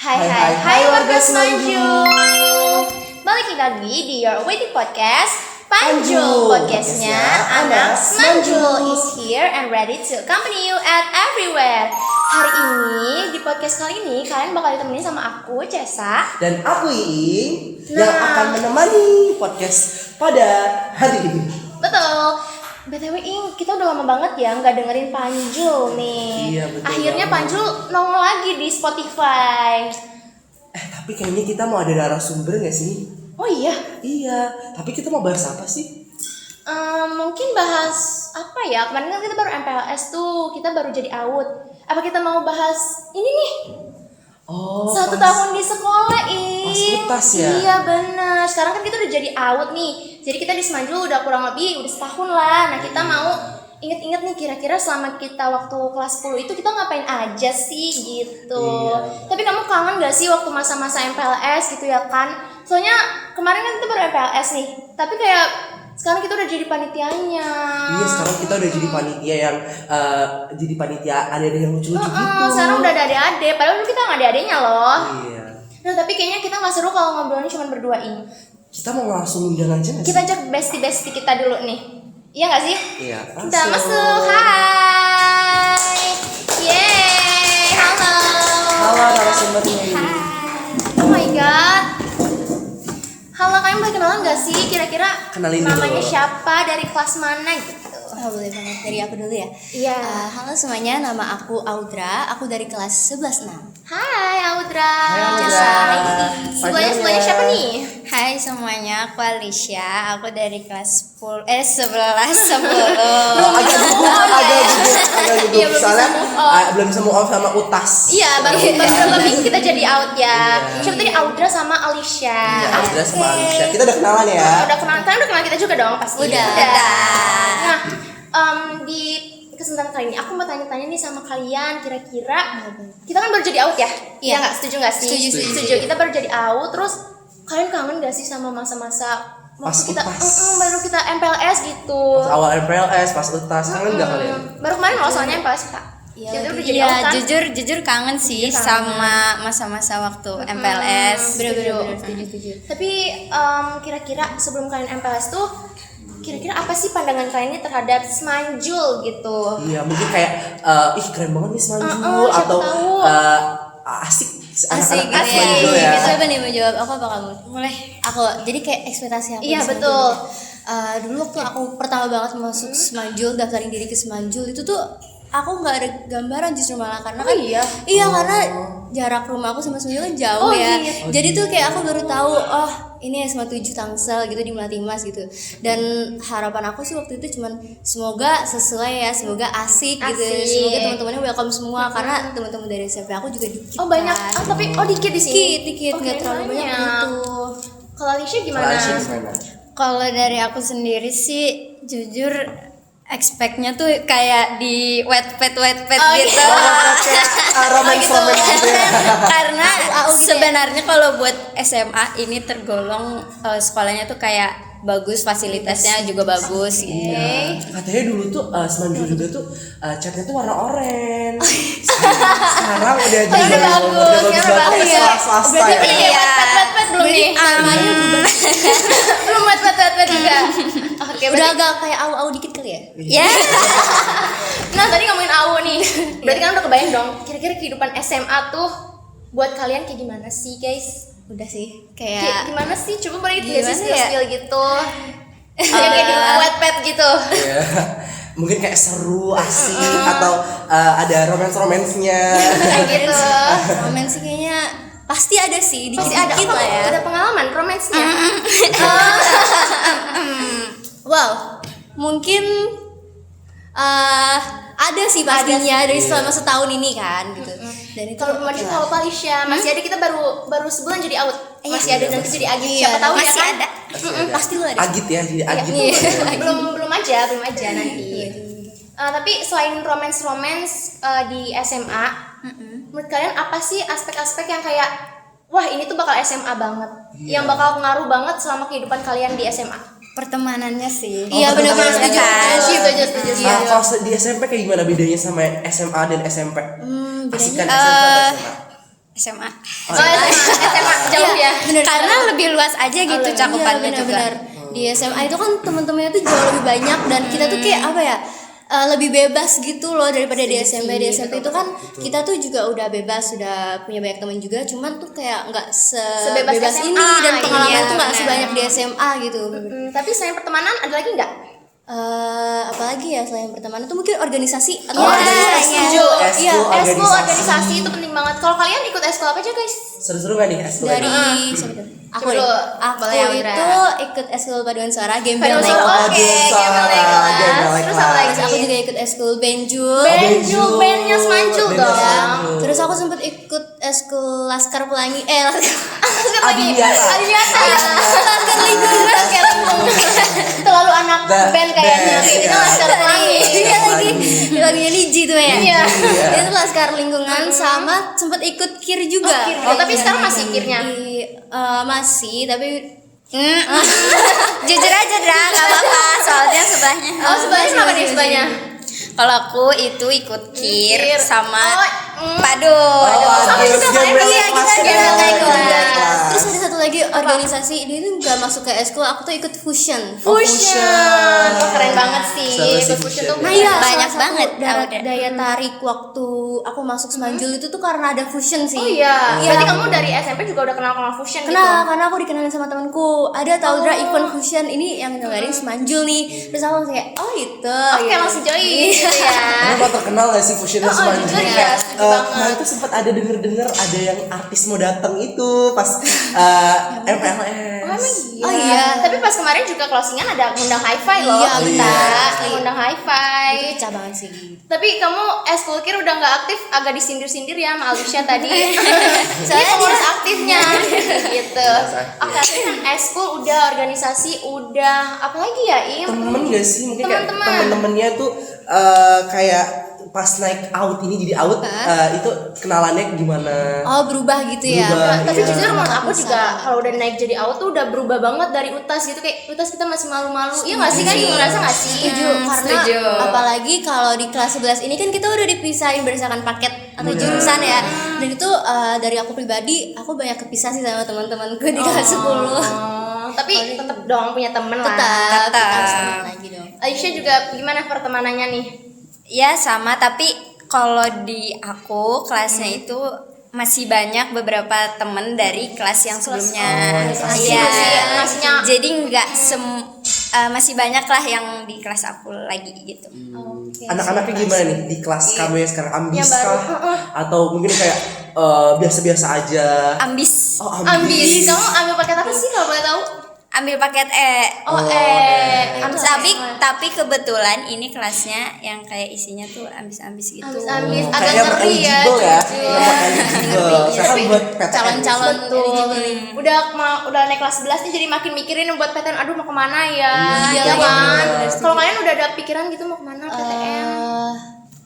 Hai warga Semanjul. Balik lagi di Your Waiting Podcast Panjul. Podcastnya anak Semanjul is here and ready to accompany you at everywhere. Hari ini di podcast kali ini kalian bakal ditemenin sama aku Cesa dan aku Iing yang akan menemani podcast pada hari ini. Betul. BTW Ing, kita udah lama banget ya nggak dengerin Panjul nih. Iya, betul. Akhirnya Panjul nongol lagi di Spotify. Tapi kayaknya kita mau ada narasumber nggak sih? Oh iya. Iya. Tapi kita mau bahas apa sih? Mungkin bahas apa ya? Kemarin kan kita baru MPLS tuh, kita baru jadi AUD. Apa kita mau bahas ini nih? Oh. 1 tahun di sekolah Ing. Pas utas ya? Iya bener. Sekarang kan kita udah jadi AUD nih. Jadi kita di Semanjul udah kurang lebih udah setahun lah. Nah kita mau inget-inget nih kira-kira selama kita waktu kelas 10 itu kita ngapain aja sih gitu. Iya. Tapi kamu kangen gak sih waktu masa-masa MPLS gitu ya kan? Soalnya kemarin kan kita baru MPLS nih. Tapi kayak sekarang kita udah jadi panitianya. Iya, sekarang kita udah jadi panitia yang jadi panitia adik-adik yang lucu-lucu gitu. Sekarang udah ada adik-adik. Padahal dulu kita gak ada adiknya loh. Iya. Nah tapi kayaknya kita gak seru kalau ngobrolnya cuma berdua Ing. Kita mau langsung undang aja nggak sih? Kita ajak bestie-bestie kita dulu nih. Iya gak sih? Iya. Kita masuk. Hai. Yeay. Halo. Halo narasumbernya ini. Oh my god. Halo, kalian boleh kenalan gak sih? Kira-kira Kenalin dulu. namanya siapa, dari kelas mana gitu? Oh, boleh banget, dari aku dulu ya. Iya. Halo semuanya, nama aku Audra. Aku dari kelas 11-6. Hai Audra. Hai, Audra. Jasa. Sebelahnya siapa nih? Hai semuanya, aku Alicia. Aku dari kelas 11 10. Agak gugup. Iya, belum Soalnya bisa move on. belum bisa move on sama utas. Iya, baru lebih kita jadi out ya. Iya. Siapa tadi Audra sama Alicia. Iya, Audra sama Alicia. Kita udah kenalan ya. Udah kenal, kalian udah kenal kita juga dong pasti. Udah. Nah, di kesempatan kali ini aku mau tanya-tanya nih sama kalian, kira-kira kita kan baru jadi out ya? Iya. Nggak? Setuju nggak sih? Setuju. Kita baru jadi out, terus kalian kangen nggak sih sama masa-masa Pas waktu kita utas. baru kita MPLS gitu? Pas awal MPLS, pas utas, kangen nggak kalian? Baru kemarin loh soalnya MPLS kita. Iya, Kita udah jadi out kan? jujur kangen sih Iya, kangen. sama masa-masa waktu MPLS. Bener-bener. Setuju. Tapi kira-kira sebelum kalian MPLS tuh kira-kira apa sih pandangan kalian nih terhadap Semanjul gitu? Iya, mungkin kayak keren banget nih Semanjul siapa atau tahu. asik Asik anak-anak gitu Semanjul ya. ya. Siapa nih mau jawab? Aku apa kamu? Mulai. Aku. Jadi kayak ekspektasi aku. Iya, di Semanjul betul. gitu. Dulu waktu aku pertama banget masuk Semanjul, daftarin diri ke Semanjul itu tuh aku nggak ada gambaran justru malah karena kan iya? karena jarak rumah aku sama Semanjul kan jauh Oh, ya. gitu. Jadi tuh kayak aku baru tahu ini SMA 7 Tangsel gitu di Melati Mas gitu. Dan harapan aku sih waktu itu cuman semoga sesuai ya, semoga asik gitu. Asik. Semoga teman-temannya welcome semua karena teman-teman dari SMP aku juga dikit. Oh banyak, kan. tapi dikit di sini. Dikit, nggak Oke, terlalu banyak gitu. Kalau Alicia gimana? Kalau Alicia gimana? Kalau dari aku sendiri sih jujur expect-nya tuh kayak di wetpad gitu. Romance gitu ya. Karena sebenarnya kalau buat SMA ini tergolong sekolahnya tuh kayak bagus, fasilitasnya juga bagus gitu. Katanya dulu tuh Semanjul juga tuh catnya tuh warna oranye. Sekarang udah jadi bagus, banget ya. swasta Berarti ya. beli wet-wet belum nih? Namanya berubah. Belum wet juga. Oke, Udah berarti agak kayak au-au dikit kali ya? ya. Nah, tadi ngomongin AU nih. Berarti kan udah kebayang dong, kira-kira kehidupan SMA tuh buat kalian kayak gimana sih, guys? Udah sih, Kayak kayak gimana sih? Coba boleh Gimana dikasih ya? spill gitu. Kayak di wetpad gitu. Iya. Mungkin kayak seru, asik atau ada romance-romansnya. Kayak gitu. roman sih kayaknya pasti ada sih, Pasti ada dikit-dikit lah ya. Ada pengalaman romansnya. Wow, mungkin ada sih pastinya dari selama setahun ini kan gitu. Dan itu Kalau Palisha masih ada, kita baru sebulan jadi out. Masih ada nanti jadi Agit. Iya, Siapa tahu ya masih kan? ada. Pasti lu ada. Agit ya, jadi Agit. Iya. belum aja nanti. Tapi selain romance di SMA, menurut kalian apa sih aspek-aspek yang kayak wah ini tuh bakal SMA banget, yang bakal pengaruh banget selama kehidupan kalian di SMA? Pertemanannya sih. Iya, benar-benar setuju. Setuju. Kalau di SMP kayak gimana bedanya sama SMA dan SMP? Asikan bedanya, SMP atau SMA? SMA. SMA jauh ya. Bener, Karena lebih luas aja gitu cakupannya juga. benar-benar. Di SMA itu kan teman-temannya tuh jauh lebih banyak dan kita tuh kayak apa ya? Lebih bebas gitu loh daripada di SMP. Di SMP itu kan kita tuh juga udah bebas, sudah punya banyak teman juga, cuman tuh kayak nggak Sebebas sebebas SMA, ini dan pengalaman iya, tuh nggak benar. sebanyak di SMA gitu. Tapi selain pertemanan ada lagi nggak? Apalagi ya selain pertemanan tuh mungkin organisasi atau organisasi. Setuju. Eskul, Eskul organisasi. organisasi itu penting banget. Kalau kalian ikut eskul apa aja guys? Seru-seru gak nih eskul? dari siapa tuh? Aku Coba deh. dulu. Aku Boleh, Audra. itu ikut eskul paduan suara Gembel Paduan suara. Naik. Oke, Gembel Naik Kelas. Terus apa lagi? Terus aku juga ikut eskul Benjul. Benjul, bandnya Semanjul Bandnya dong. Semanjul. Terus aku sempet ikut eskul Laskar Pelangi Adiwiyata. Adiwiyata. Laskar lingkungan. Terlalu anak The band kayaknya. band, Ini iya. Laskar Pelangi. Iya lagi lagunya Niji tuh ya. Iya. Itu Laskar lingkungan sama sempet ikut KIR juga. KIR. Oh, tapi sekarang masih KIR-nya? Masih tapi Jujur aja Dra, nggak apa-apa. Soalnya sebelahnya. Oh, sebelahnya kenapa nih sebelahnya? Kalau aku itu ikut KIR KIR. sama Oh, Padus. sama juga kan? Iya, kita Gembel Naik Kelas. terus ada satu lagi organisasi dia itu nggak masuk ke eskul, aku tuh ikut fusion. Fusion. Oh, keren banget sih. Seru sih Ikut fusion fusion. tuh Nah iya, Banyak salah satu banget, daya tarik waktu aku masuk Semanjul itu tuh karena ada fusion sih. Oh iya. Iya. Berarti kamu dari SMP juga udah kenal fusion gitu? Kenal, karena aku dikenalin sama temanku. Ada tau Dra event fusion ini yang ngadain Semanjul nih. Terus aku kayak, oh itu. Oke, langsung join gitu ya. Kamu terkenal gak sih fusionnya Semanjul? jujur ya, Kayak, setuju banget. kemarin tuh sempat ada denger ada yang artis mau datang itu pas MPLS. Oh iya. Tapi pas kemarin juga closingan ada ngundang hi-fi loh. Iya, kita benar. ngundang hi-fi. Itu pecah banget sih. Tapi kamu eskul KIR udah nggak aktif, agak disindir-sindir ya sama Alicia tadi. Soalnya Soalnya pengurus aktifnya gitu. aktif. Oke, kan eskul udah, organisasi udah, apa lagi ya Im? Temen gak sih mungkin kayak Teman-teman. temen-temennya tuh kayak pas naik out ini jadi out itu kenalannya gimana? Oh berubah gitu ya. Berubah. Tapi Iya. jujur menurut aku juga kalau udah naik jadi auto tuh udah berubah banget dari UTAS gitu, kayak UTAS kita masih malu-malu. Iya nggak sih kan? Juga ngerasa nggak sih? Setuju, karena setuju. apalagi kalau di kelas 11 ini kan kita udah dipisahin berdasarkan paket atau jurusan ya. Dan itu dari aku pribadi, aku banyak kepisah sih sama teman-temanku di kelas 10. Oh, tapi tetap dong punya temen lah. Tetap Tetap. harus teman lagi dong. Aisyah juga gimana pertemanannya nih? Ya sama, tapi kalau di aku kelasnya itu masih banyak beberapa temen dari kelas yang sebelumnya. Iya. Maksudnya Jadi nggak masih banyak lah yang di kelas aku lagi gitu. Anak-anaknya gimana nih di kelas kamu yang sekarang ambis Yang baru. kah? Atau mungkin kayak biasa-biasa aja? Ambis. Oh ambis. Kamu ambil paket apa sih kalau boleh tahu? Ambil paket E. Tapi kebetulan ini kelasnya yang kayak isinya tuh ambis-ambis gitu. Ambis agak Kayaknya ngeri ya. eligible ya. jujur. Yang eligible. Sekarang buat PTN. Calon-calon Betul. eligible. Udah naik kelas 11 nih, jadi makin mikirin buat PTN. Aduh mau kemana ya? Iya, Ya iya, kan? bener. Kalau kalian udah ada pikiran gitu mau kemana PTN?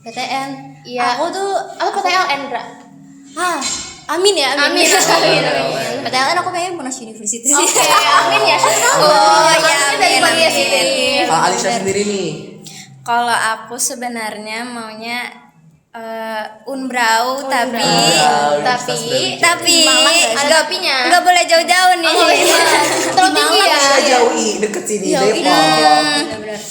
PTN. Iya. Aku tuh Apa PTLN, Dra? amin ya, amin. Amin. PTN aku pengen Monash University sih. Oke, amin ya. Oh, iya, dari amin, Malia amin. sini. Alicia sendiri nih. Kalau aku sebenarnya maunya unbrau, tapi Tapi nggak boleh jauh-jauh nih. terlalu tinggi ya. Kita jauhi deket sini Jauh Depok. bener-bener.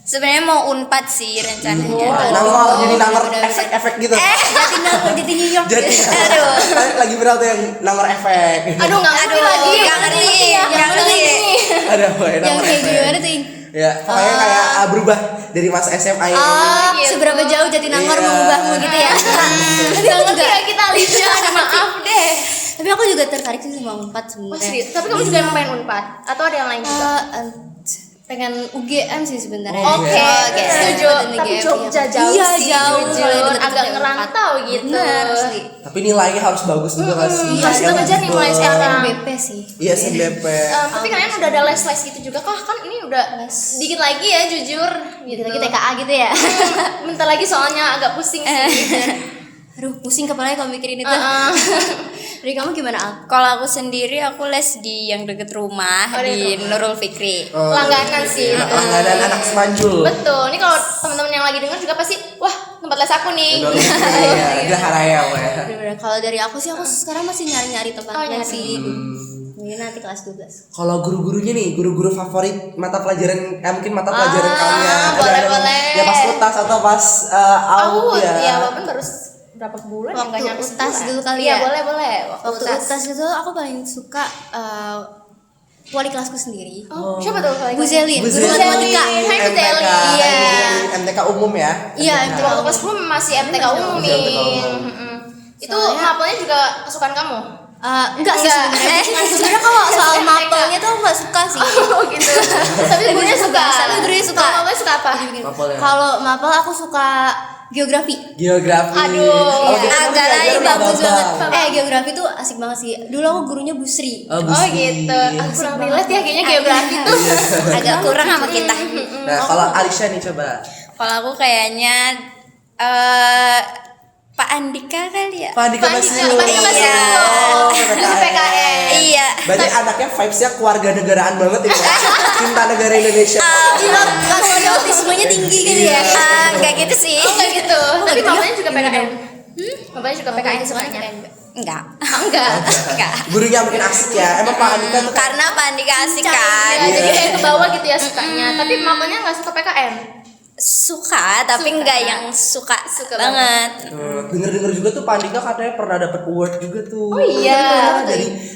Sebenarnya mau unpad sih rencananya. Nangor jadi nangor efek-efek gitu. Jadi New York. Jadi Aduh. lagi viral tuh yang nangor efek. Aduh nggak ngerti lagi. Nggak ngerti, ya. nggak ngerti. Ada apa ya Yang nangor kayak efek? gimana tuh? Ya, pokoknya kayak berubah dari masa SMA ini. gitu. Seberapa jauh Jatinangor Iya. mengubahmu gitu ya. Tapi aku juga kita Alicia, maaf deh. tapi aku juga tertarik sih sama Unpad Oh, sebenarnya. serius? Tapi kamu juga emang pengen Unpad? Atau ada yang lain juga? Pengen UGM sih sebenarnya. Oke, setuju. Dan Tapi UGM, Jogja iya. jauh Iya, sih, jauh. jujur. Kalau deket-deket Agak ya, ngerantau gitu. Bener, asli. Tapi nilainya harus bagus juga kan sih. Harus kita kejar nih mulai sekarang. BP sih. Iya, SNBP. Tapi kalian udah ada les-les gitu juga kah? Kan ini udah dikit lagi ya, jujur. Gitu. Kita TKA gitu ya. Bentar lagi soalnya agak pusing sih. Aduh, pusing kepalanya kalau mikirin itu. Dari kamu gimana, Al? Kalau aku sendiri aku les di yang deket rumah di Nurul Fikri. Langganan sih. Langganan anak Semanjul. Betul. Ini kalau teman-teman yang lagi denger juga pasti, wah tempat les aku nih. Udah haraya ya. Bener-bener. Kalau dari aku sih, aku sekarang masih nyari-nyari tempat Oh, les nyari. sih. Mungkin nanti kelas 12. Kalau guru-gurunya nih, guru-guru favorit mata pelajaran, mungkin mata pelajaran kalian. boleh. Ya pas utas atau pas Aku ya. ya walaupun baru berapa bulan ya Waktu nggak nyampe utas sebulan. dulu kali Iya, ya? boleh. Waktu utas itu aku paling suka wali kelasku sendiri. Oh, siapa tuh? Bu Zelin, Bu guru Zelin. matematika. Hai, Bu MTK, Zelin. Iya. MTK umum ya. Iya, MTK. Waktu kelas 10 masih MTK umum. Masih MTK umum. Itu Soalnya- mapelnya juga kesukaan kamu? Enggak sih Enggak. sebenarnya. Sebenarnya kalau soal mapelnya tuh aku nggak suka sih. Oh gitu. Tapi gurunya suka. Tapi gurunya suka. Kalau mapelnya suka apa? Mapelnya. Kalau mapel aku suka geografi. Geografi. Aduh, Kalau iya. geografi Agak lain, belajar Bagus Bambang. banget. Geografi tuh asik banget sih. Dulu aku gurunya Bu Sri. Bu Oh Sri. gitu. Aku kurang relate ya kayaknya geografi tuh. Agak kurang sama kita. Nah, kalau Alisha nih coba. Kalau aku kayaknya Pak Andika kali ya. Pak Andika Basio. Iya. Oh, PKN. Iya. Berarti anaknya vibes-nya keluarga negaraan banget ini. ya. Cinta negara Indonesia. Iya, patriotismenya tinggi gitu ya. Enggak gitu sih. Oh enggak gitu. Tapi mapelnya juga PKN. Mapelnya juga PKN sukanya. Enggak. Enggak. Enggak. Gurunya mungkin asik ya. Emang Pak Andika tuh Karena Pak Andika asik kan. Ya, jadi kayak ke bawah gitu ya sukanya. Tapi mapelnya nggak suka PKN. Suka tapi Suka. enggak yang suka, Suka banget. denger-denger juga tuh Pak Andika katanya pernah dapat award juga tuh. Oh iya.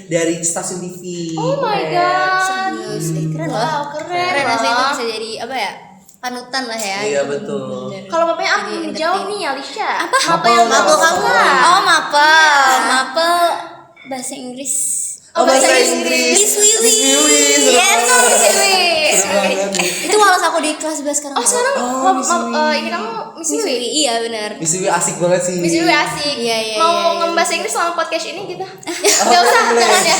Dari stasiun TV. Oh my god. Serius, keren loh. Wow, keren Keren sih, itu loh. bisa jadi apa ya? Panutan lah ya. Iya betul. Kalau mapelnya apa? Jadi Jawab nih Alisha. Apa? Mapel yang Mapel kamu. Oh, mapel. Mapel bahasa Inggris. Oh, bahasa Inggris. Miss Wiwi. Miss Wiwi. Seru Yes, banget. Miss Wiwi. Seru banget nih. Itu walau aku di kelas 11 sekarang. Oh sekarang ini kamu Miss Miss Wiwi. Wiwi. Iya benar. Miss Wiwi asik banget sih. Miss Wiwi asik. Iya, iya, Mau iya, iya. ngebahas Inggris selama podcast ini gitu? Oh, Gak usah, boleh. jangan ya.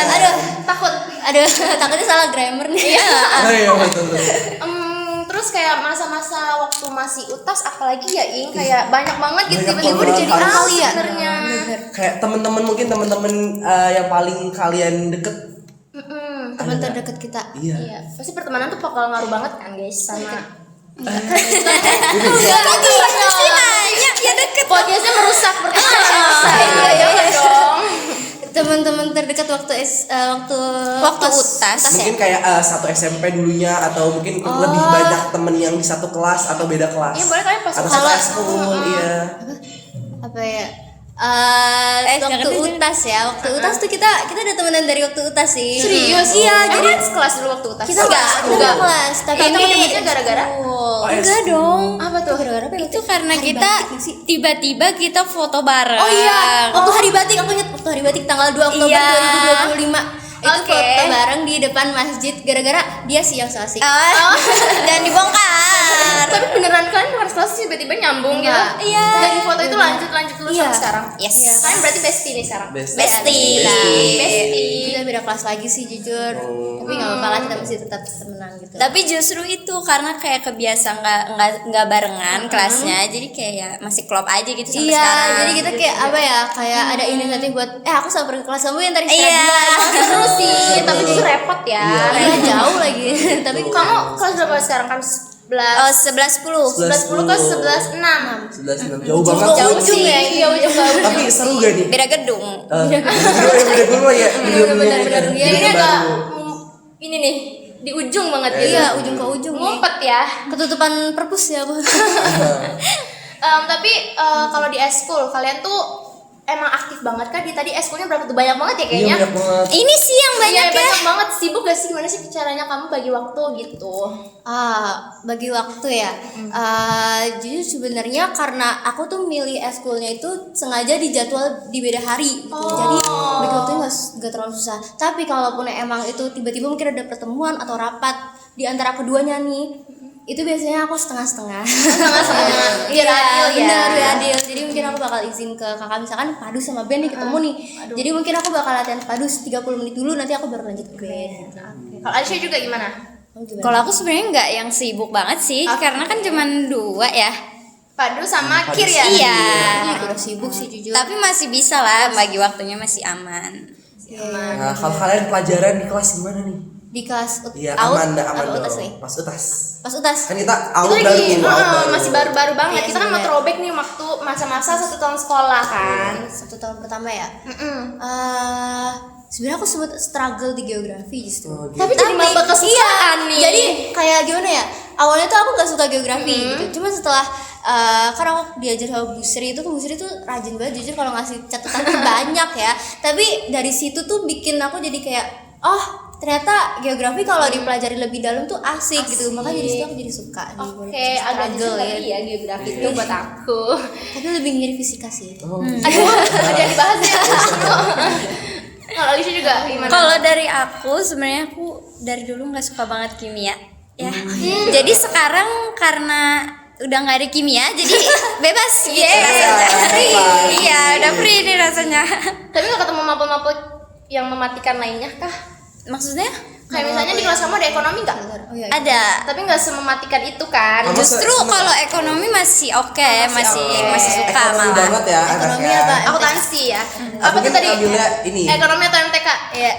Aduh, Takut. aduh, takutnya salah grammar nih. Oh iya betul. Terus kayak masa-masa waktu masih utas apalagi ya Ing kayak banyak banget gitu Banyak tiba-tiba banget. udah jadi Harus. hal sebenarnya. Kayak temen-temen mungkin temen-temen yang paling kalian deket. Teman terdekat kita. Iya. Iya, pasti pertemanan tuh bakal ngaruh banget kan guys sama Ya deket. podcastnya merusak pertemanan. Iya, jangan dong. Teman-teman terdekat waktu Waktu utas. Mungkin kayak satu SMP dulunya atau mungkin lebih banyak temen yang di satu kelas atau beda kelas. Iya, boleh kalian pas atau kalau- satu eskul, iya. apa ya? jangan Waktu deh, utas ya. Waktu utas tuh kita ada temenan dari waktu utas sih. Serius? Iya, Emang jadi sekelas dulu waktu utas? kita enggak kelas, tapi Tapi kita demetnya gara-gara Enggak dong. apa tuh? gara-gara apa ya? Itu karena Hari kita batik nggak sih? tiba-tiba kita foto bareng. Oh iya, waktu hari batik aku ingat waktu hari batik tanggal 2 Oktober Iya. 2025. Itu Oke. foto bareng di depan masjid gara-gara dia sih yang so asik. Dan dibongkar. Tapi beneran kalian bukan sekelas sih tiba-tiba nyambung gitu? Enggak. Iya. Dari foto itu lanjut terus Iya. sampai sekarang? Yes. Iya. Kalian berarti bestie nih sekarang? Bestie. Bestie. Kita beda kelas lagi sih jujur. Tapi nggak apa-apa lah, kita masih tetap temenan gitu. Tapi justru itu karena kayak kebiasa nggak barengan kelasnya, jadi kayak masih klop aja gitu sampai Iya, sekarang. jadi kita kayak apa ya? Kayak ada inisiatif buat aku sampai ke kelas kamu yang tadi Iya. Seru sih, tapi itu repot ya. Iya, jauh lagi. Tapi Kamu kelas berapa sekarang? Kan 11 Oh 11-10. 11 10 ke 11 6. 11 jauh banget. Jauh sih. ya, iya ujung ke ujung. Tapi seru gak nih? Beda gedung. Beda dulu ya. benar-benar. Ya ini agak ini nih di ujung banget gitu. iya, ujung ke ujung nih. Ngumpet ya. Ketutupan perpus ya, Bu. Tapi kalau di eskul kalian tuh emang aktif banget kan? Di tadi eskulnya berapa tuh? Banyak banget ya Iya kayaknya. banyak banget. Ini sih yang Iya, banyak ya. banyak banget. Sibuk gak sih? Gimana sih caranya kamu bagi waktu gitu? Bagi waktu ya. Jujur sebenarnya karena aku tuh milih eskulnya itu sengaja dijadwal di beda hari gitu. Jadi bagi waktunya nggak terlalu susah. Tapi kalaupun emang itu tiba-tiba mungkin ada pertemuan atau rapat di antara keduanya nih, itu biasanya aku setengah-setengah. Setengah-setengah. Biar Iya, adil ya. benar, biar adil. Jadi mungkin aku bakal izin ke kakak misalkan padus sama band nih ketemu nih. Jadi mungkin aku bakal latihan padus 30 menit dulu, nanti aku baru lanjut ke band. Gitu. Kalau Aisyah juga gimana? Kalau aku sebenarnya nggak yang sibuk banget sih, karena kan cuman 2 ya. Padu sama Kir ya? Iya. Udah sibuk sih jujur. Tapi masih bisa lah, bagi waktunya masih aman. Nah, kalau kalian pelajaran di kelas gimana nih? di kelas Iya, out aman apa utas dong. nih? Pas utas. Pas utas. Kan kita Itu out lagi baru. masih baru-baru banget. Iya, Kita kan mau sebenarnya. throwback nih waktu masa-masa 1 tahun sekolah kan. 1 tahun pertama ya. Mm-mm. Sebenarnya aku sempat struggle di geografi justru. Oh, gitu. Tapi jadi maba kesukaan nih. Jadi kayak gimana ya? Awalnya tuh aku gak suka geografi gitu. Cuma setelah karena aku diajar sama Bu Sri itu tuh, Bu Sri tuh rajin banget jujur kalau ngasih catatan tuh banyak ya. Tapi dari situ tuh bikin aku jadi kayak ternyata geografi kalau dipelajari lebih dalam tuh asik gitu. Makanya dari situ aku jadi suka nih. Oke, agak struggle justru ya geografi itu buat aku. Tapi lebih mirip fisika sih. Oh, Aduh, ada dibahas ya. Kalau Alicia juga gimana? Kalau dari aku sebenarnya aku dari dulu nggak suka banget kimia ya. Jadi sekarang karena udah nggak ada kimia jadi bebas gitu rasanya. Iya, udah free nih rasanya. Tapi nggak ketemu mapel-mapel yang mematikan lainnya kah? Maksudnya Kayak misalnya di kelas kamu ada ekonomi nggak? Oh iya. ada. Tapi nggak semematikan itu kan? Kamu Justru seneng kalau ekonomi masih oke, masih suka Ekonomi malah. banget ya Ekonomi anaknya. apa? Akuntansi ya. Apa Mungkin tuh tadi? ambilnya ini. Ekonomi atau MTK? Iya.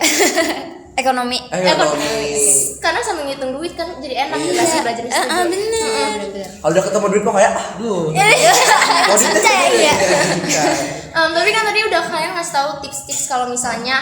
Ekonomi. Ekonomi. Karena sambil ngitung duit kan jadi enak juga sih belajar di situ. Bener. Kalau udah ketemu duit mah kayak aduh. Mau dites ya. Tapi kan tadi udah kalian ngasih tahu tips-tips kalau misalnya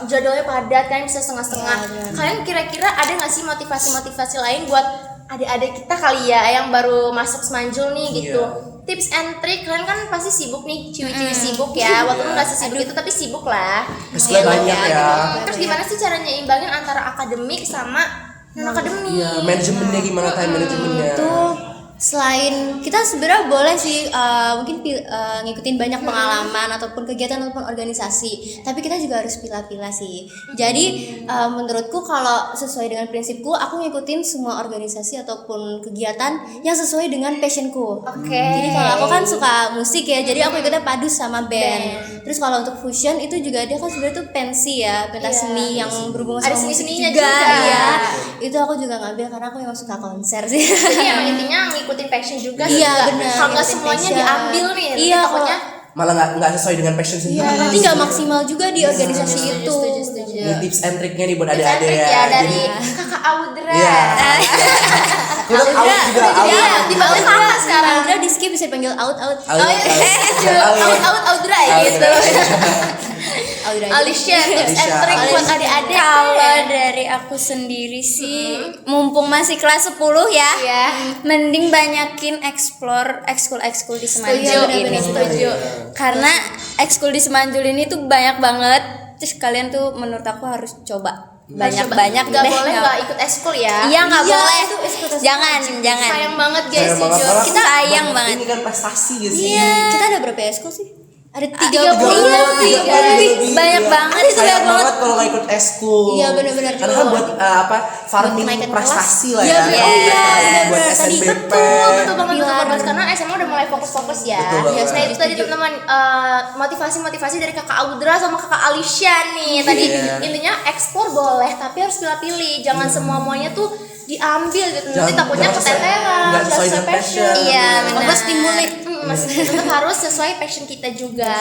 jadwalnya padat kan bisa setengah-setengah. Kalian kira-kira ada nggak sih motivasi-motivasi lain buat adik-adik kita kali ya yang baru masuk Semanjul nih gitu? Iya. Tips and trick, kalian kan pasti sibuk nih, ciwi-ciwi sibuk ya. Walaupun nggak sesibuk itu tapi sibuk lah. Sekolah banyak ya. Terus gimana sih caranya imbangin antara akademik sama non akademik? Iya, manajemennya gimana time manajemennya? Tuh selain kita sebenarnya boleh sih mungkin ngikutin banyak pengalaman ataupun kegiatan ataupun organisasi, tapi kita juga harus pilah-pilah sih. Jadi menurutku kalau sesuai dengan prinsipku, aku ngikutin semua organisasi ataupun kegiatan yang sesuai dengan passionku. Oke. Jadi kalau aku kan suka musik ya, jadi aku ikutnya padu sama band. Terus kalau untuk fusion itu juga dia kan sebenarnya tuh pensi ya, pentas seni yang berhubungan Ada sama musik seni-seninya juga. juga. Iya. Itu aku juga ngambil karena aku emang suka konser sih. Jadi emang intinya ngikutin passion juga sih. Iya, benar, Kalau nggak ngikutin semuanya passion. diambil nih. Iya, Takutnya Malah nggak sesuai dengan passion sendiri. Iya, nanti nggak maksimal juga di organisasi itu. setuju. Ini tips and triknya nih buat Tips and adik-adik trick ya. ya dari Jadi- kakak Audra. Iya. Kita out juga out. Iya, dipanggil kakak sekarang. Audra di skip bisa dipanggil out. Out. Audra ya gitu. Audra. Alicia tips and Alicia. trick buat adik-adik. Kalau dari aku sendiri sih, mumpung masih kelas 10 ya, Iya. mending banyakin explore ekskul-ekskul di Semanjul Setuju, ini. setuju. Karena ekskul di Semanjul ini tuh banyak banget. Terus kalian tuh menurut aku harus coba banyak-banyak Nggak deh. boleh nggak ikut eskul ya. Iya nggak Iya, boleh. itu ekskul Jangan. Sayang banget guys Sayang banget, jujur. karena Kita sayang banget. Ini kan prestasi ya sih. Iya. Kita ada berapa eskul sih? Ada 30. 30. Iya, lebih. banyak Iya. banget, itu Sayang banyak banget kalau nggak ikut eskul. Iya, benar-benar. Karena kan buat farming kenaikan prestasi kelas. lah Iya, ya. benar. Oh, iya, Buat benar. Tadi SNBP. Betul banget Pilar. karena SMA udah mulai fokus-fokus ya. Betul banget. Nah itu tadi teman-teman motivasi-motivasi dari kakak Audra sama kakak Alicia nih. Tadi Iya. intinya ekspor boleh tapi harus pilih-pilih. Jangan semua-muanya tuh diambil gitu. Nanti Jangan- takutnya jangan sesuai- keteteran, nggak sesuai dengan passion. Iya, benar. Apa stimulit. Tetap harus sesuai passion kita juga.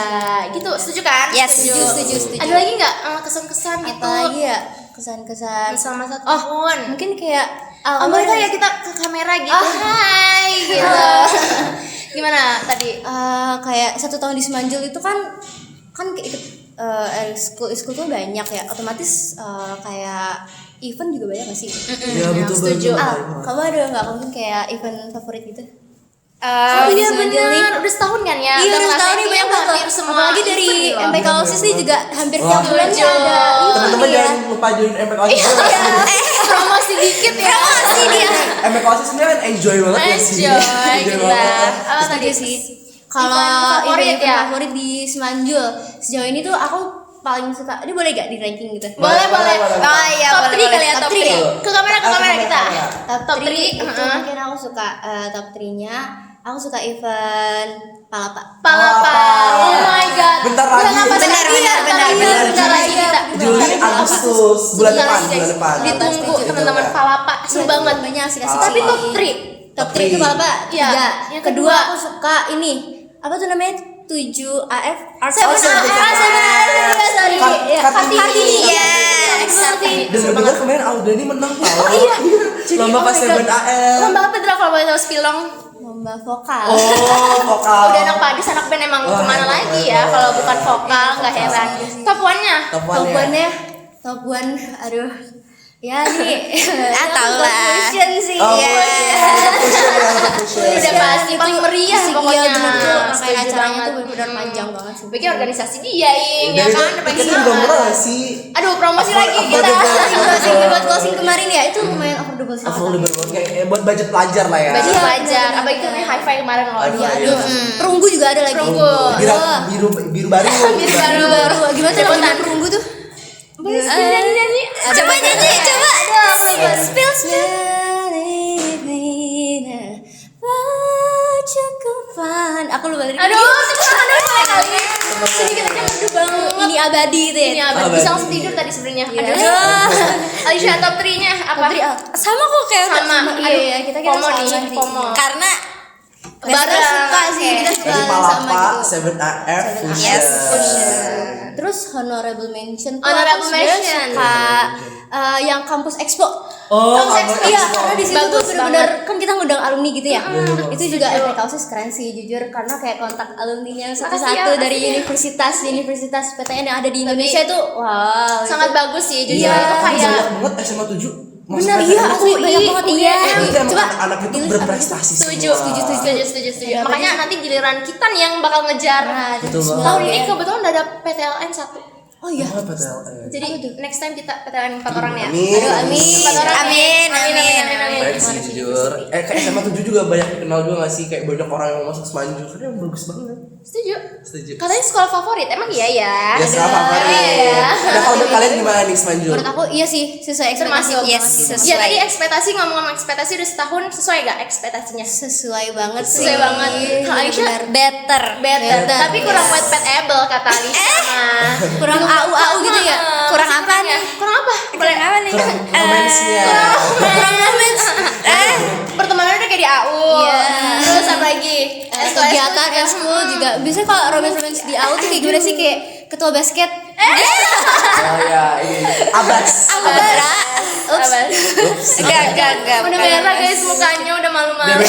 Gitu, setuju kan? Yes, setuju. Ada lagi nggak kesan-kesan gitu? Apalagi ya kesan-kesan. Selama 1 tahun. Mungkin kayak Oh mereka ya kita ke kamera gitu. Hai gitu. Gimana tadi? Kayak 1 tahun di Semanjul itu kan ikut school tuh banyak ya, otomatis kayak event juga banyak gak sih? Iya betul Setuju. betul. Kamu ada nggak mungkin kayak event favorit gitu? Oh di iya Semanjul nih. benar, udah setahun kan ya? Iya, Udah udah tahun nih ngerasain banyak banget. hampir semua Apalagi dari event loh. MPK OSIS nih juga hampir Wah. tiap bulannya ada event Teman-teman ya. jangan lupa join MPK OSIS. Promosi dikit ya. Promosi dia. MPK OSIS sebenarnya kan enjoy banget ya sih. Enjoy gitu lah. Apa Setuju tadi sih. Kalau Event favorit event ya? favorit di Semanjul sejauh ini tuh aku paling suka. Ini boleh gak di ranking gitu? Boleh. boleh. Oh iya, Top 3 boleh, kali ya, Top top three 3. ya? Ke kamera kita. Top 3. Itu mungkin aku suka top 3-nya. Aku suka event Palapa. Palapa. Oh my god. Bentar Bulan lagi. apa Benar, lagi? benar, Bentar benar, lagi, benar. bentar lagi kita. Juli, Agustus, bulan Sebentar depan, lagi, bulan guys. depan. Ditunggu Betul. teman-teman Palapa. Seru banget. Banyak asik-asik. Tapi top 3. Top 3 itu Palapa. Iya. 3. Yang Kedua kedua. aku suka ini. Apa tuh namanya? 7 AF Art Seven Sorry. AF. Kartini. Iya, Kartini. Yes. Dengar kemarin Audrey ini menang tau. Lomba pas Oh my God. 7AL. Lomba apa Dra kalau boleh tahu spilong? lomba vokal. Oh, vokal. Udah anak padis, anak band emang Wah, kemana hebat, lagi ya hebat. kalau bukan vokal, nggak heran. Top one-nya? Top Top one-nya. one-nya, top one, aduh. Ya nih, tahu lah. Fusion sih. Oh, ya. Fusion. Udah pasti paling meriah pokoknya. Iya, bener tuh. Makanya Setuju acaranya banget. tuh bener-bener panjang banget sih. Bikin organisasi dia ya Dari kan, itu pengen tiketnya juga murah gak sih? Aduh, promosi Apa- lagi apa kita. juga? Closing buat closing kemarin ya itu lumayan affordable sih. Affordable banget kayak buat budget pelajar lah ya. Baju Iya, pelajar, bener-bener. apa itu namanya hi-fi kemarin loh. Hi-fi, Iya, iya. aduh. Perunggu juga ada lagi. Perunggu. Biru baru. Biru baru. Baru. Gimana tuh Sebutan. lagu perunggu tuh? Boleh nyanyi. Coba nyanyi, coba. Spill. Cukupan. Aku lupa liriknya. Aduh, boleh kali. Jadi kita merdu banget. Ini abadi itu ya. Ini abad Abadi. bisa langsung tidur tadi sebenarnya. Iya. Aduh. Alicia top 3-nya apa? Sama kok kayak Sama. Iya, iya, kita FOMO sama nih, sih. FOMO. karena Kita suka sih, kita suka Dari sama Palapa, gitu. 7AF, Yes. Fusion. Terus honorable mention tuh Honorable aku sebenarnya mention. suka yang kampus expo. Oh, Kampus kamu Iya, Expo. karena di situ tuh Bagus benar-benar kan kita ngundang alumni gitu ya. Iya, Itu juga efek kausis keren sih jujur karena kayak kontak alumninya ya, satu-satu dari makasih universitas PTN yang ada di Indonesia itu wow. Sangat itu. bagus sih, jujur Iya, itu tapi kayak banyak banget SMA 7. Benar iya, asli banyak banget iya. Berarti emang Coba anak-anak itu dilihat berprestasi setuju, semua. setuju. Ada Makanya nanti giliran kita nih yang bakal ngejar. Nah, Betul banget. Tahun ini kebetulan udah ada PTLN 1. Oh iya. Oh, PTLN. Jadi next time kita PTLN 4 orang ya. Amin. Aduh, amin. 4 orang ya. Amin, amin. Baik sih jujur. Kayak SMA 7 juga banyak kenal juga gak sih kayak banyak orang yang mau masuk Semanju karena yang bagus banget. Setuju. Setuju. Katanya sekolah favorit, emang iya ya? Ya sama favorit. Iya. Nah kalau menurut kalian gimana nih Semanju? Menurut aku iya sih sesuai ekspektasi. Termasuk. Yes, Ya sesuai. tadi ekspektasi, ngomong-ngomong ekspektasi udah setahun, sesuai gak ekspektasinya? Sesuai banget sih. Sesuai banget. Kalau Aisyah Benar. better. better, Better. tapi kurang Wattpadable kata Alicia mah. Kurang AU gitu ya. Kurang apa Ya, nih? kurang apa? Kurang apa nih? Kurang romansnya. Kurang romance. Pertemanan udah kayak di AU. Iya. Terus apa lagi? Kegiatan eskul juga. Biasanya kalau romance di AU tuh kayak gimana sih kayak ketua basket. Oh ya ini Abas. Abra. Ups. Enggak. Udah merah guys mukanya, udah malu-malu.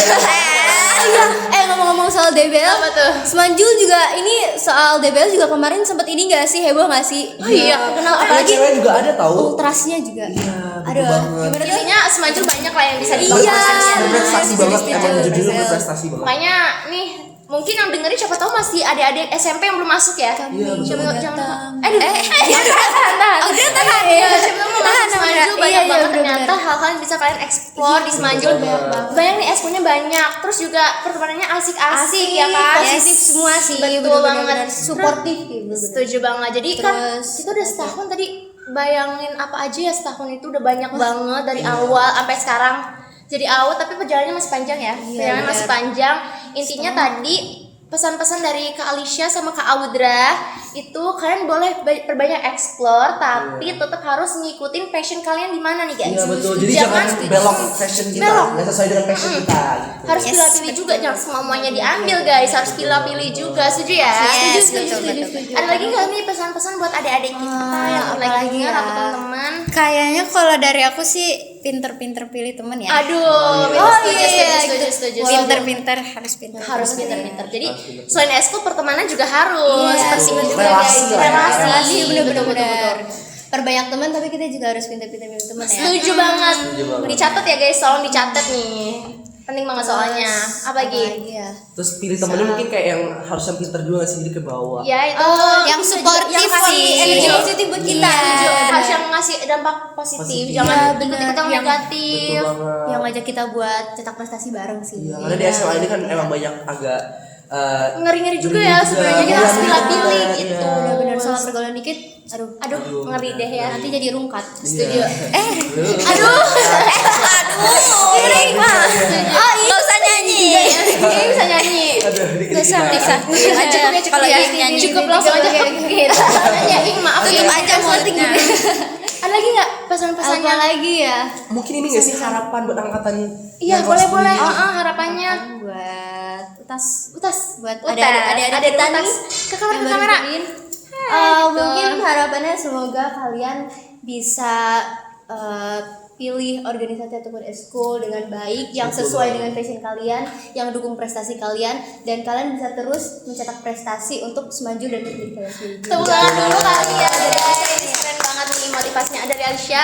Iya. Ngomong-ngomong soal DBL. Apa tuh? Semanjul juga ini soal DBL juga kemarin sempat ini gak sih heboh gak sih? Oh iya. Kenal Apalagi apalagi cewek juga ada tahu. ultrasnya juga. Iya, betul Aduh, banget. gimana tuh? Intinya Semanjul banyak lah yang bisa Iya. dibahas. Berprestasi setuju, banget setuju, emang jujur setuju. berprestasi banget. Makanya nih mungkin yang dengerin siapa tahu masih adik-adik SMP yang belum masuk ya. Iya, betul. Siapa tahu jangan. Datang. Aduh. Tahan. Udah tahan. Iya, siapa tahu mau masuk Semanjul Iya, banyak iya, banget bener-bener. ternyata hal-hal yang bisa kalian explore di Semanjul. Banyak nih eskulnya banyak. Terus juga pertemanannya asik-asik ya kan. Positif semua sih. Betul banget. Suportif gitu. Setuju banget. Jadi kan Terus- kita udah setahun tadi, bayangin apa aja ya setahun itu udah banyak banget dari awal sampai sekarang. Jadi awal tapi perjalanannya masih panjang ya. Perjalanannya masih panjang. Intinya tadi pesan-pesan dari Kak Alicia sama Kak Audra itu kalian boleh perbanyak explore tapi tetap harus ngikutin passion kalian di mana nih guys. Iya betul. Jadi jangan belok fashion kita, Belok. nggak sesuai dengan fashion kita. Gitu. Harus pilih-pilih juga, jangan semuanya diambil guys, harus pilih-pilih juga, setuju ya? Yes, betul. Ada lagi nggak nih pesan-pesan buat adik-adik kita yang lagi apalagi denger ya? atau teman-teman? Kayaknya kalau dari aku sih pinter-pinter pilih temen ya. Aduh, setuju. Pinter-pinter harus pinter. Harus pinter-pinter. Jadi selain eskul pertemanan juga harus penting juga Relasi guys. lah ya. Relasi, bener-bener. Perbanyak teman tapi kita juga harus pintar-pintar milih teman ya. Setuju banget. Setuju banget. Dicatat ya guys, tolong dicatat nih. Penting banget soalnya. Apa lagi? Ya. Terus pilih temennya mungkin kayak yang harus yang pinter juga nggak sih jadi ke bawah. Ya itu yang supportif Yang kasih sih. energi Setuju. positif buat kita. Setuju. Bener. Harus yang ngasih dampak positif, Positif. jangan Iya, ikut-ikut bener. yang Yang- negatif. Betul banget. Yang ngajak kita buat cetak prestasi bareng sih. Iya, karena di SMA ini kan emang banyak agak Ngeri-ngeri juga ya ngeri sebenarnya, kita Iya, harus bener pilih-pilih banget, gitu. iya. Bener-bener salah pergaulan dikit. Aduh, Aduh, ngeri deh ya. nanti jadi rungkat. Setuju. Aduh. Aduh. Ngeri mah. Oh, nggak usah nyanyi. Ini bisa nyanyi. Aduh, Bisa. Cukup ya, Kalau ya. ingin nyanyi. Cukup langsung aja kita. Ya, maaf Tutup aja mulutnya. Ada lagi nggak pesan-pesannya? Apa lagi ya? Mungkin ini nggak sih harapan buat angkatan Iya, yang kelas boleh. 10? Harapannya. Buat utas Buat adik-adik kita utas. nih Ke kamera, yang ke baru kamera. join. Mungkin harapannya semoga kalian bisa pilih organisasi ataupun eskul dengan baik yang sesuai dengan passion kalian, yang dukung prestasi kalian, dan kalian bisa terus mencetak prestasi untuk semanjul dan diri kalian sendiri. Tepuk tangan dulu kali ya dari Alicia, ini keren banget nih motivasinya dari Alicia.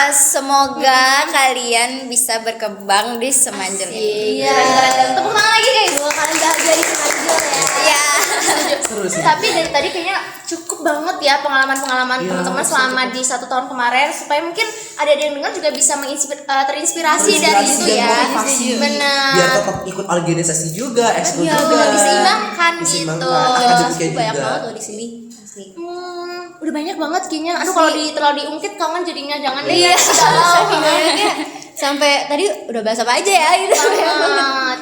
Semoga kalian bisa berkembang di Semanjul ini. Iya, keren. Tepuk tangan lagi guys. Semoga kalian bahagia di semanjul ya. Ya. Seru sih. Tapi dari tadi kayaknya cukup banget ya pengalaman-pengalaman Iya, teman-teman selama di 1 tahun kemarin, supaya mungkin ada yang dengar juga bisa terinspirasi dari itu dan ya. motivasi. Benar. Biar tetap ikut organisasi juga, ekskul Iya, juga. diseimbangkan gitu. Diseimbangkan. Organisasi Akademiknya banyak juga. banget loh di sini. Asli. Udah banyak banget kayaknya. Aduh kalau terlalu diungkit kangen jadinya, jangan deh. Iya, Galau. kayaknya sampai tadi udah bahas apa aja ya gitu.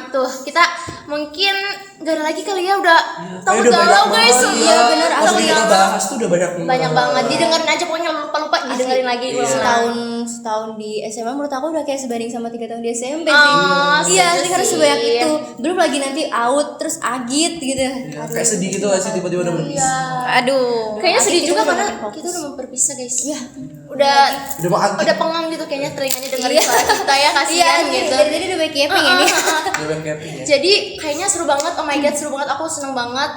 Tuh kita mungkin gak ada lagi kali ya, udah tahu Udah galau banyak guys. banget, Iya bener, Pas asli kita bahas tuh udah banyak banyak banget. Didengerin aja pokoknya, lupa didengerin lagi ulang. Setahun di SMA menurut aku udah kayak sebanding sama 3 tahun di SMP sih. Oh, Iya, setuju karena sih. sebanyak itu. Belum lagi nanti out terus agit gitu. Kayak sedih gitu gak sih tiba-tiba udah berpisah. Aduh. Kayaknya sedih Kita juga udah karena makin fokus. kita udah mau berpisah guys. Iya. Udah Udah mau agit. udah pengang gitu kayaknya telinganya dengerin suara kita ya, kasihan gitu. Dari tadi udah baik ya pengen nih. Udah banyak camping ya. Jadi kayaknya seru banget, oh my god seru banget, aku seneng banget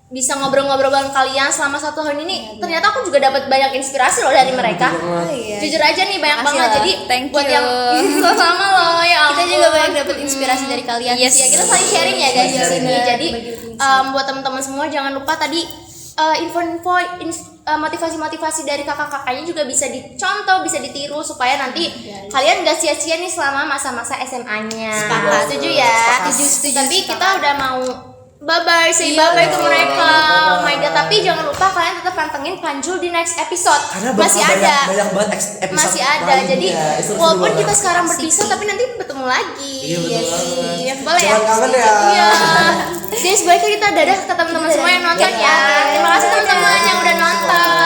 bisa ngobrol-ngobrol bareng kalian selama 1 tahun ini. Ternyata aku juga dapat banyak inspirasi loh dari mereka. Iya. Jujur aja nih banyak Makasih banget. lah. Jadi Thank buat you. yang sama loh ya Kita ampun. juga banyak dapat inspirasi dari kalian. Yes. Ya kita saling sharing ya guys di Iya, sini. bener. Jadi Bagi-bagi buat teman-teman semua jangan lupa tadi info-info motivasi-motivasi dari kakak-kakaknya juga bisa dicontoh, bisa ditiru supaya nanti kalian gak sia-sia nih selama masa-masa SMA-nya. Setuju ya? Setuju, Tapi sepakat. kita udah mau bye-bye, say bye-bye ke mereka. Oh my god, tapi jangan lupa kalian tetap pantengin Panjul di next episode. Karena Masih bakal ada. banyak banget episode Masih ada. lainnya. Jadi Seru-seru walaupun banget. kita sekarang berpisah tapi nanti bertemu lagi. Iya, betul banget. Iya, boleh ya? Jangan kangen ya. Iya. Guys, baiknya kita dadah ke teman-teman semua yang nonton ya. Terima kasih teman-teman yang udah nonton.